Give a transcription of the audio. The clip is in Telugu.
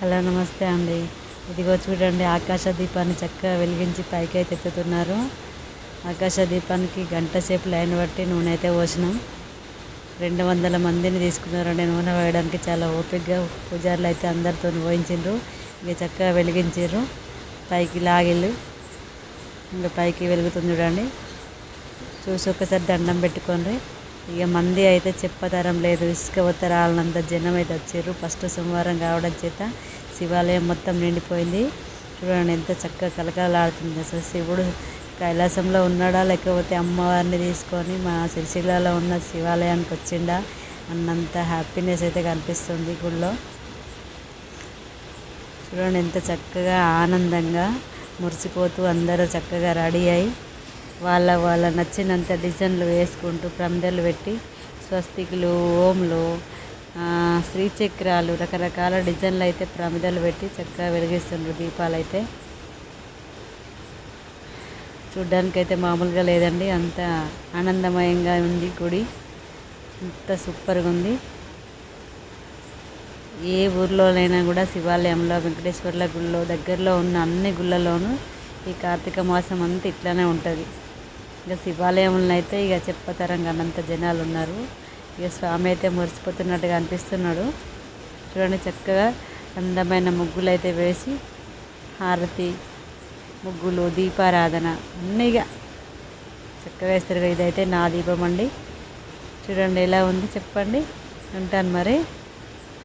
హలో నమస్తే అండి. ఇదిగో చూడండి, ఆకాశ దీపాన్ని చక్కగా వెలిగించి పైకి అయితే ఎత్తుతున్నారు. ఆకాశ దీపానికి గంట సేపు లైన్ బట్టి నూనె అయితే పోసినాం. 200 మందిని తీసుకున్నారండి నూనె వేయడానికి. చాలా ఓపికగా పూజారులు అయితే అందరితో పోయించిండ్రు. ఇక చక్కగా వెలిగించారు. పైకి లాగిళ్ళు ఇంకా పైకి వెలుగుతుంది చూడండి. చూసి ఒకసారి దండం పెట్టుకోండి. ఇక మంది అయితే చెప్పతరం లేదు, ఇసుక ఉత్తరాలనంత జనం అయితే వచ్చారు. ఫస్ట్ సోమవారం కావడం చేత శివాలయం మొత్తం నిండిపోయింది. చూడండి ఎంత చక్కగా కలకలాడుతుంది. అసలు శివుడు కైలాసంలో ఉన్నాడా లేకపోతే అమ్మవారిని తీసుకొని మా సిరిసిల్లలో ఉన్న శివాలయానికి వచ్చిండా అన్నంత హ్యాపీనెస్ అయితే కనిపిస్తుంది గుళ్ళో. చూడండి ఎంత చక్కగా ఆనందంగా మురిసిపోతూ అందరూ చక్కగా రెడీ అయ్యి వాళ్ళ నచ్చినంత డిజైన్లు వేసుకుంటూ ప్రమిదలు పెట్టి స్వస్తికులు, ఓంలు, శ్రీచక్రాలు, రకరకాల డిజైన్లు అయితే ప్రమిదలు పెట్టి చక్కగా వెలిగిస్తుండ్రు. దీపాలు అయితే చూడ్డానికైతే మామూలుగా లేదండి, అంత ఆనందమయంగా ఉంది గుడి. అంత సూపర్గా ఉంది. ఏ ఊర్లోనైనా కూడా శివాలయంలో, వెంకటేశ్వర్ల గుళ్ళో, దగ్గరలో ఉన్న అన్ని గుళ్ళలోనూ ఈ కార్తీక మాసం అంతా ఇట్లానే ఉంటుంది. ఇక శివాలయంలో అయితే ఇక చెప్పతరంగా అన్నంత జనాలు ఉన్నారు. ఇక స్వామి అయితే మురిసిపోతున్నట్టుగా అనిపిస్తున్నాడు. చూడండి చక్కగా అందమైన ముగ్గులు అయితే వేసి హారతి, ముగ్గులు, దీపారాధన అన్నీగా చక్కగా వేస్తారు. ఇదైతే నా దీపం అండి. చూడండి ఎలా ఉంది చెప్పండి. ఉంటాను మరి.